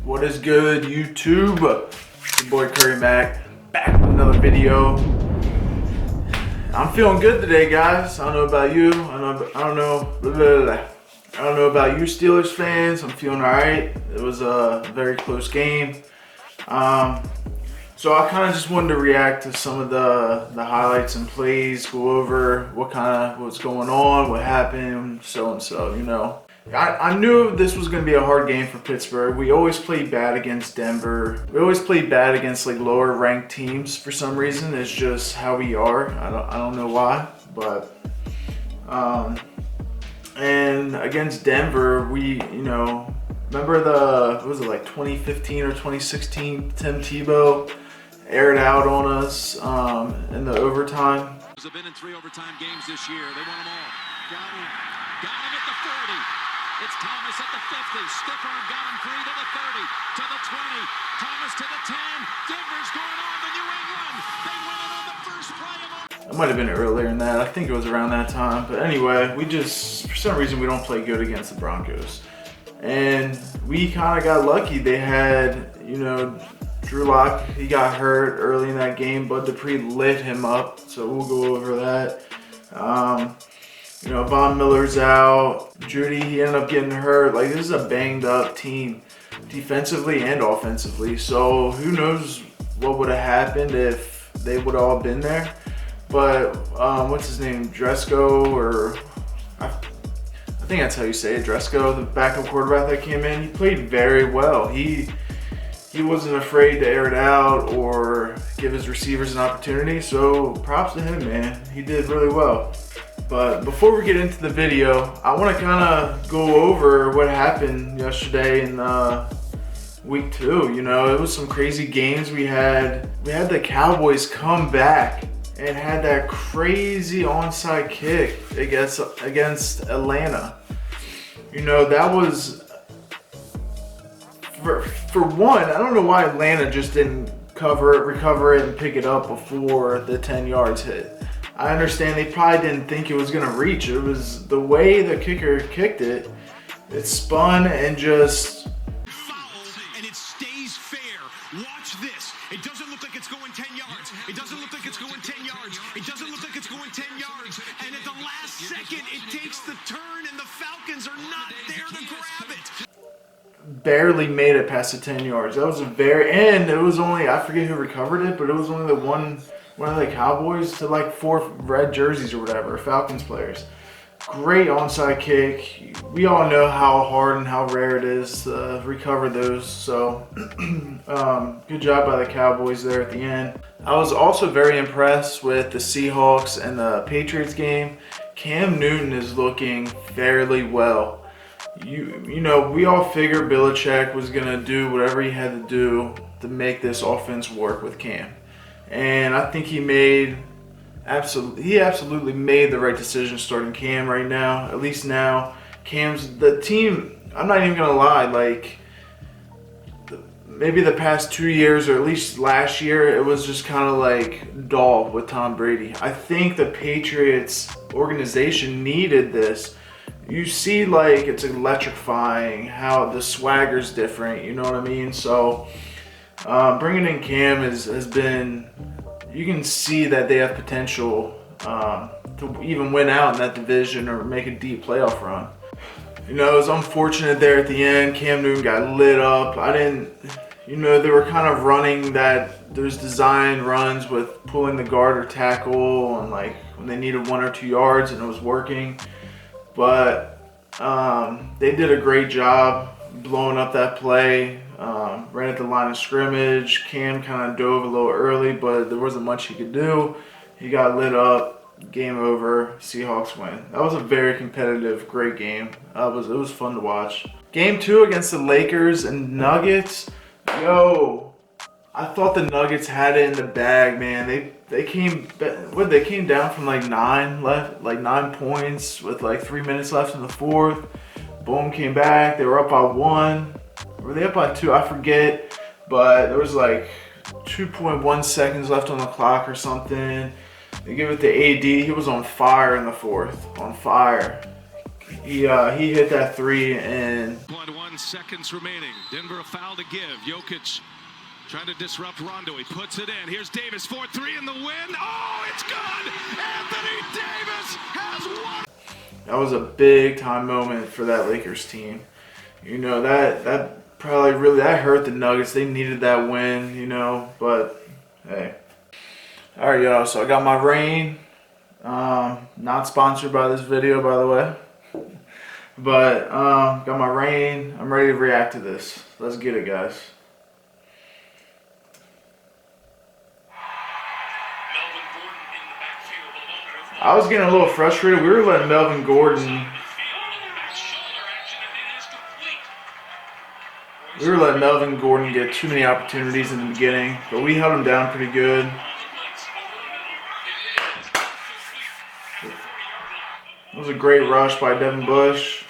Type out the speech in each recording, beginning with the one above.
What is good, YouTube? It's your boy Curry Mac, back with another video. I'm feeling good today, guys. I don't know about you. I don't know about you, Steelers fans. I'm feeling alright. It was a very close game. So I kind of just wanted to react to some of the highlights and plays, go over what's going on, what happened, so and so, you know. I knew this was going to be a hard game for Pittsburgh. We always played bad against Denver. We always played bad against like lower ranked teams for some reason. It's just how we are. I don't know why, but and against Denver, remember what was it, like 2015 or 2016? Tim Tebow aired out on us in the overtime. They've been in 3 overtime games this year. They won them all. Got him at the 40. It's Thomas at the 50. Stiffer got him free to the 30, to the 20. Thomas to the 10. Denver's going on the New England. They win it on the first play of it might have been earlier than that. I think it was around that time. But anyway, for some reason, we don't play good against the Broncos. And we kind of got lucky. They had, Drew Lock, he got hurt early in that game. Bud Dupree lit him up. So we'll go over that. Von Miller's out. Judy, he ended up getting hurt. Like, this is a banged up team, defensively and offensively. So who knows what would have happened if they would have all been there. But what's his name? Dresco, I think that's how you say it. Dresco, the backup quarterback that came in, he played very well. He wasn't afraid to air it out or give his receivers an opportunity. So props to him, man. He did really well. But before we get into the video, I want to kind of go over what happened yesterday in week 2. It was some crazy games we had. We had the Cowboys come back and had that crazy onside kick against Atlanta. That was for one. I don't know why Atlanta just didn't recover it and pick it up before the 10 yards hit. I understand they probably didn't think it was going to reach. It was the way the kicker kicked it. It spun and just... foul, and it stays fair. Watch this. It doesn't look like it's going 10 yards. It doesn't look like it's going 10 yards. It doesn't look like it's going 10 yards. And at the last second, it takes the turn, and the Falcons are not there to grab it. Barely made it past the 10 yards. That was and it was only, I forget who recovered it, but it was only the one of the Cowboys to like 4 red jerseys or whatever, Falcons players. Great onside kick. We all know how hard and how rare it is to recover those. So good job by the Cowboys there at the end. I was also very impressed with the Seahawks and the Patriots game. Cam Newton is looking fairly well. We all figured Belichick was going to do whatever he had to do to make this offense work with Cam. And I think he absolutely made the right decision starting Cam right now. At least now, Cam's the team. I'm not even gonna lie. Like maybe the past 2 years, or at least last year, it was just kind of like dull with Tom Brady. I think the Patriots organization needed this. You see, like, it's electrifying how the swagger's different. You know what I mean? So. Bringing in Cam has been, you can see that they have potential to even win out in that division or make a deep playoff run. It was unfortunate there at the end. Cam Newton got lit up. They were kind of running those design runs with pulling the guard or tackle and like when they needed 1 or 2 yards and it was working. But they did a great job blowing up that play. Ran at the line of scrimmage. Cam kind of dove a little early, but there wasn't much he could do. He got lit up. Game over. Seahawks win. That was a very competitive, great game. It was fun to watch. Game 2 against the Lakers and Nuggets. I thought the Nuggets had it in the bag, man. they came down from like 9 points with like 3 minutes left in the fourth. Boom, came back. They were up by 1. Were they up by 2? I forget. But there was like 2.1 seconds left on the clock or something. They give it to AD. He was on fire in the fourth. On fire. He hit that 3 and 0.1 seconds remaining. Denver a foul to give. Jokic trying to disrupt Rondo. He puts it in. Here's Davis. 4-3 in the win. Oh, it's good. Anthony Davis has won. That was a big time moment for that Lakers team. You know, that probably really hurt the Nuggets. They needed that win, you know, but hey. All right, y'all, so I got my rain. Not sponsored by this video, by the way. But got my rain. I'm ready to react to this. Let's get it, guys. I was getting a little frustrated. We were letting Melvin Gordon. We were letting Melvin Gordon get too many opportunities in the beginning, but we held him down pretty good. It was a great rush by Devin Bush.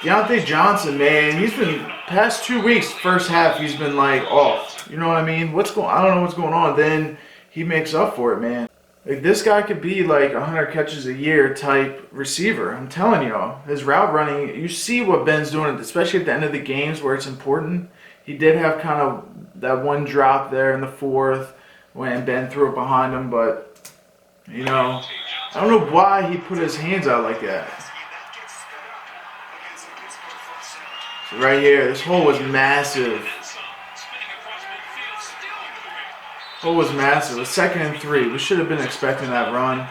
Deontay Johnson, man, he's been past 2 weeks. First half, he's been like off. You know what I mean? I don't know what's going on. Then he makes up for it, man. Like, this guy could be like 100 catches a year type receiver. I'm telling y'all, his route running. You see what Ben's doing, especially at the end of the games where it's important. He did have kind of that one drop there in the fourth when Ben threw it behind him, but you know, I don't know why he put his hands out like that. So right here, this hole was massive. Hole was massive. A 2nd and 3. We should have been expecting that run.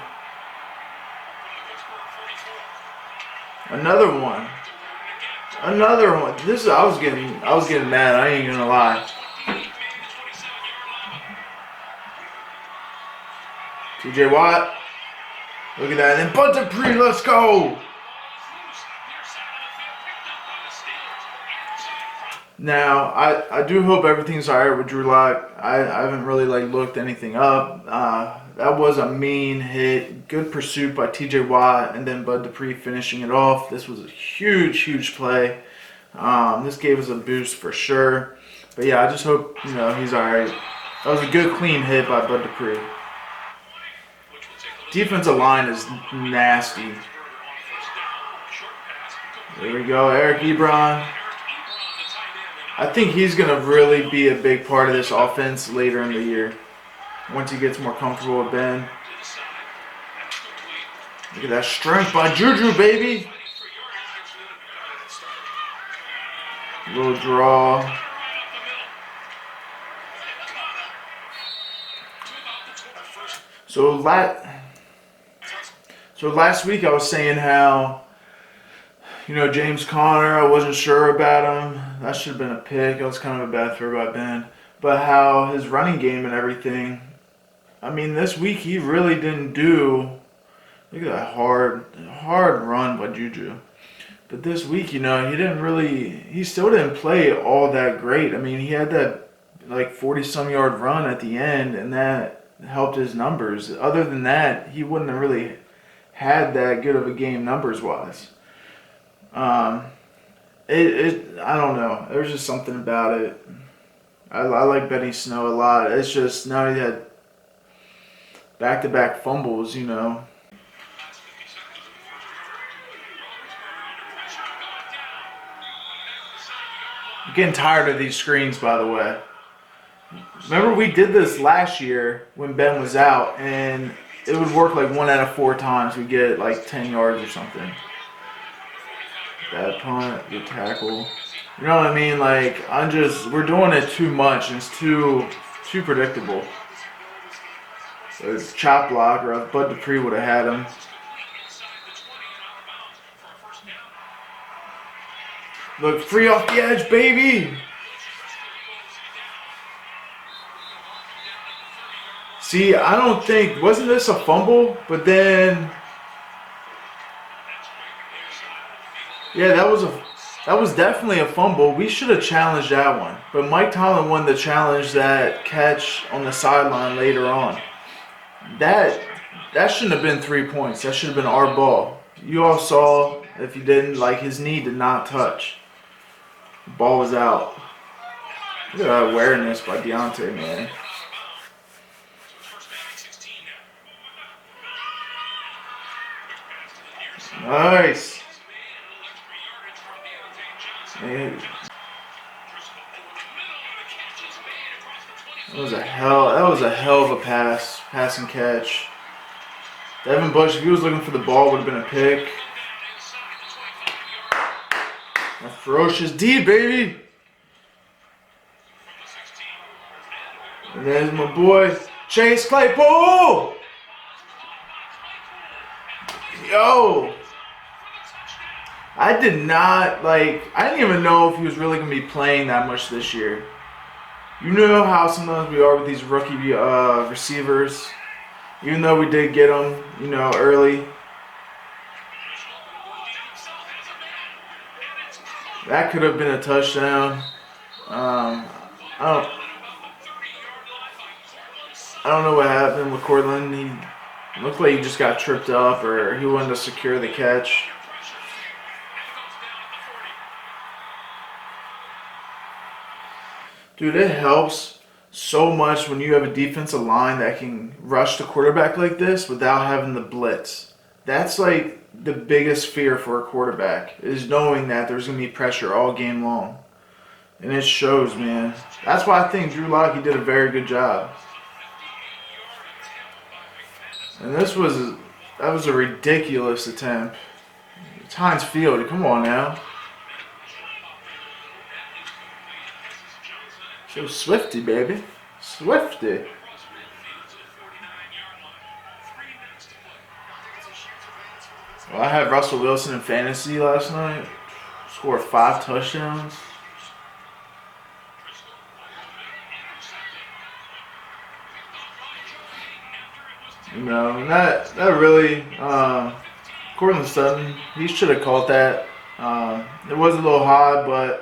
Another one. Another one. I was getting mad. I ain't gonna lie. TJ Watt. Look at that. And then Bud Dupree, let's go. Now, I do hope everything's alright with Drew Lock. I haven't really looked anything up. That was a mean hit. Good pursuit by TJ Watt, and then Bud Dupree finishing it off. This was a huge play. This gave us a boost for sure. But yeah, I just hope he's alright. That was a good clean hit by Bud Dupree. Defensive line is nasty. There we go, Eric Ebron. I think he's going to really be a big part of this offense later in the year once he gets more comfortable with Ben. Look at that strength by Juju, baby. Little draw. So last week I was saying how James Conner, I wasn't sure about him. That should have been a pick. That was kind of a bad throw by Ben. But how his running game and everything, I mean, this week he really didn't do. Look at that hard run by Juju. But this week, he still didn't play all that great. I mean, he had that 40-some yard run at the end, and that helped his numbers. Other than that, he wouldn't have really had that good of a game numbers-wise. I don't know. There's just something about it. I like Benny Snow a lot. It's just now he had back-to-back fumbles, I'm getting tired of these screens, by the way. Remember we did this last year when Ben was out, and it would work 1 out of 4 times. We'd get 10 yards or something. Bad punt, good tackle. You know what I mean? We're doing it too much, and it's too predictable. So it's chop block, or else Bud Dupree would have had him. Look, free off the edge, baby! See, I don't think, wasn't this a fumble? But then, yeah, that was a That was definitely a fumble. We should have challenged that one. But Mike Tomlin won the challenge, that catch on the sideline later on. That shouldn't have been 3 points. That should have been our ball. You all saw, if you didn't, like his knee did not touch. The ball was out. Look at that awareness by Deontay, man. Nice. Man. That was a hell of a pass and catch. Devin Bush, if he was looking for the ball, would have been a pick. A ferocious D, baby. And there's my boy, Chase Claypool. Yo. I didn't even know if he was really going to be playing that much this year. You know how sometimes we are with these rookie receivers. Even though we did get them, early. That could have been a touchdown. I don't know what happened with Cortland. He looked like he just got tripped up, or he wanted to secure the catch. Dude, it helps so much when you have a defensive line that can rush the quarterback like this without having the blitz. That's like the biggest fear for a quarterback, is knowing that there's going to be pressure all game long. And it shows, man. That's why I think Drew Lock, did a very good job. And that was a ridiculous attempt. It's Heinz Field. Come on now. So Swifty, baby. Swifty. Well, I had Russell Wilson in fantasy last night. Scored 5 touchdowns. And that really, Cortland Sutton, he should have caught that. It was a little high, but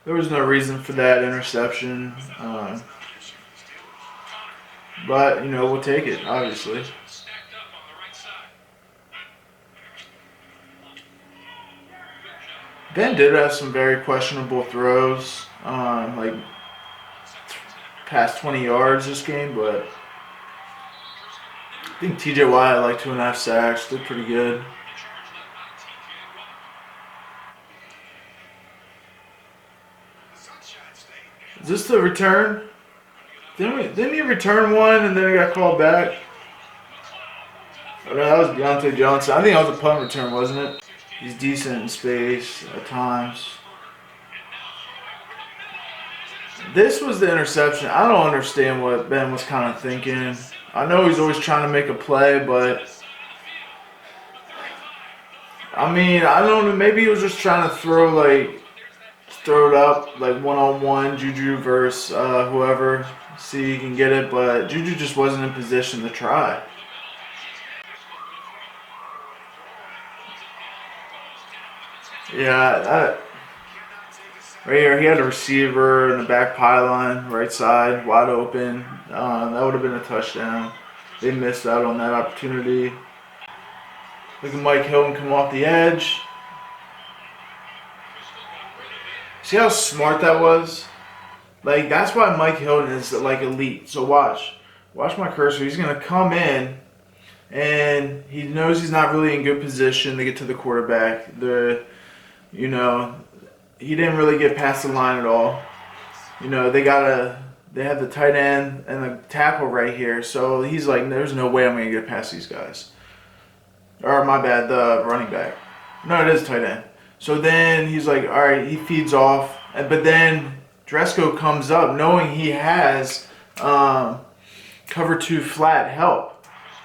there was no reason for that interception. But, we'll take it, obviously. Ben did have some very questionable throws, like past 20 yards this game, but I think TJ Watt had like 2.5 sacks, did pretty good. Is this the return? Didn't he return one and then he got called back? Oh, no, that was Deontay Johnson. I think that was a punt return, wasn't it? He's decent in space at times. This was the interception. I don't understand what Ben was kind of thinking. I know he's always trying to make a play, but I don't know. Maybe he was just trying to throw it up like one-on-one, Juju versus whoever. See if he can get it, but Juju just wasn't in position to try. Yeah, right here, he had a receiver in the back pylon, right side, wide open. That would have been a touchdown. They missed out on that opportunity. Look at Mike Hilton come off the edge. See how smart that was? Like, that's why Mike Hilton is like elite. So watch my cursor. He's gonna come in, and he knows he's not really in good position to get to the quarterback. He didn't really get past the line at all. They have the tight end and the tackle right here. So he's like, there's no way I'm going to get past these guys. Or my bad, the running back. No, it is tight end. So then he's like, all right, he feeds off. But then Dresco comes up knowing he has cover 2 flat help.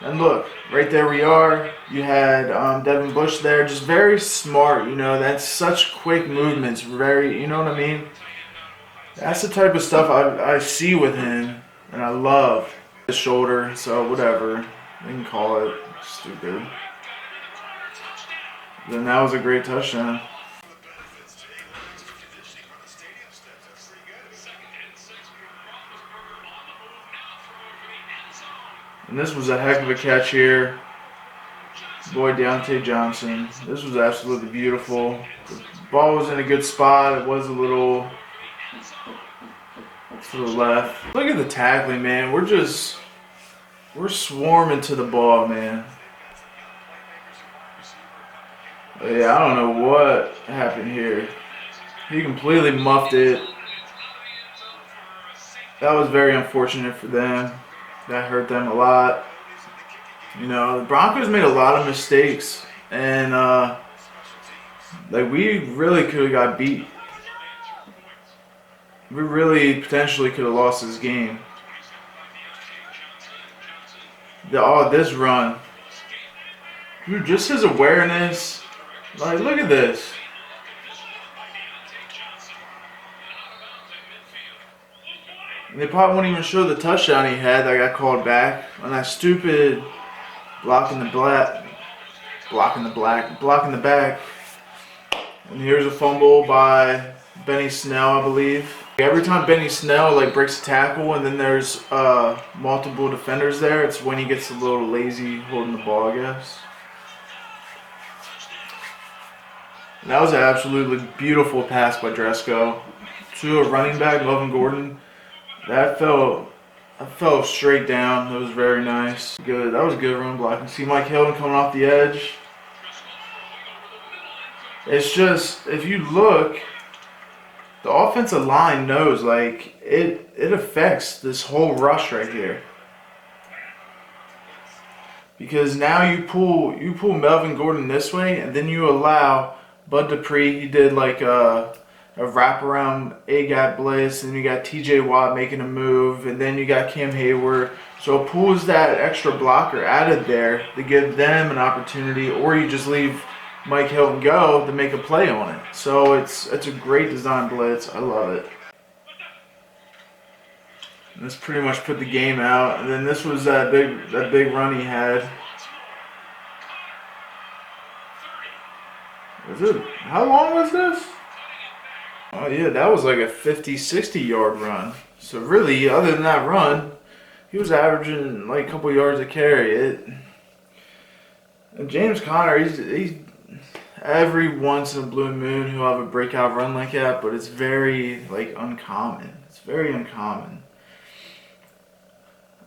And look, right there we are. You had Devin Bush there, just very smart, that's such quick movements, very, you know what I mean? That's the type of stuff I see with him, and I love his shoulder, so whatever, they can call it stupid. Then that was a great touchdown. And this was a heck of a catch here. Boy, Deontay Johnson. This was absolutely beautiful. The ball was in a good spot. It was a little to the left. Look at the tackling, man. We're swarming to the ball, man. Yeah, I don't know what happened here. He completely muffed it. That was very unfortunate for them. That hurt them a lot. You know, the Broncos made a lot of mistakes, and like we really could have got beat. We really potentially could have lost this game. This run, dude, just his awareness. Like, look at this. And they probably won't even show the touchdown he had that got called back on that stupid blocking the back. And here's a fumble by Benny Snell, I believe. Every time Benny Snell like breaks a tackle and then there's multiple defenders there, it's when he gets a little lazy holding the ball, I guess. And that was an absolutely beautiful pass by Dresco to a running back, Melvin Gordon. That fell straight down. That was very nice. Good. That was a good run blocking. See Mike Hilton coming off the edge. It's just, if you look, the offensive line knows, like, it affects this whole rush right here. Because now you pull Melvin Gordon this way, and then you allow Bud Dupree. He did like a wraparound A-gap blitz, and you got TJ Watt making a move, and then you got Cam Hayward. So it pulls that extra blocker added there to give them an opportunity, or you just leave Mike Hilton go to make a play on it. So it's a great design blitz. I love it. And this pretty much put the game out. And then this was that big run he had. How long was this? Oh yeah, that was like a 50-60 yard run. So really, other than that run, he was averaging like a couple yards a carry. And James Conner, he's every once in a blue moon he'll have a breakout run like that, but it's very like uncommon. It's very uncommon.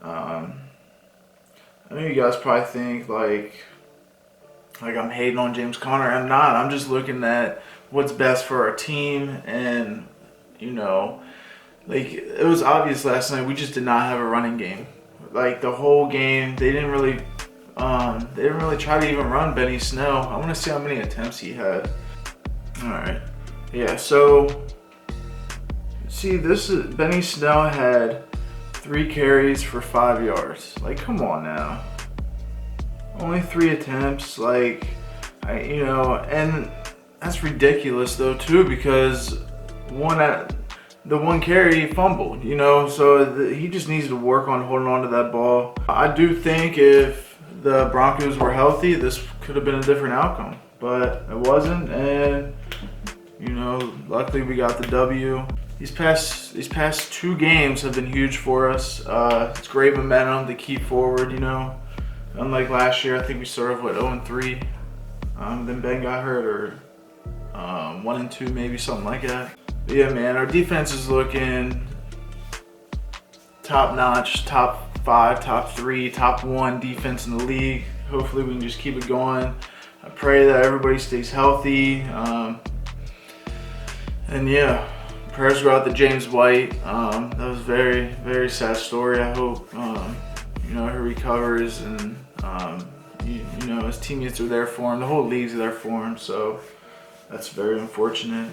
I know you guys probably think like I'm hating on James Conner. I'm not. I'm just looking at what's best for our team, and you know, like it was obvious last night we just did not have a running game. Like the whole game, they didn't really try to even run Benny Snell. I want to see how many attempts he had. All right, yeah. So see, Benny Snell had 3 carries for 5 yards. Like, come on now. Only 3 attempts. Like, and that's ridiculous though too, because the one carry he fumbled, so he just needs to work on holding on to that ball. I do think if the Broncos were healthy, this could have been a different outcome, but it wasn't, and luckily we got the W. These past 2 games have been huge for us. It's great momentum to keep forward, Unlike last year, I think we started with 0-3. Then Ben got hurt, or 1-2 maybe, something like that. But yeah, man, our defense is looking top notch, top 5, top 3, top 1 defense in the league. Hopefully we can just keep it going. I pray that everybody stays healthy. And yeah, prayers go out to James White. That was a very, very sad story. I hope he recovers, and his teammates are there for him. The whole league's there for him, so that's very unfortunate.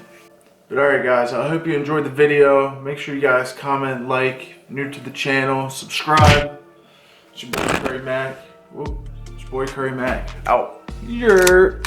But alright guys, I hope you enjoyed the video. Make sure you guys comment, like, new to the channel, subscribe. It's your boy Curry Mac. Whoop. It's your boy Curry Mac. Out. Yeah.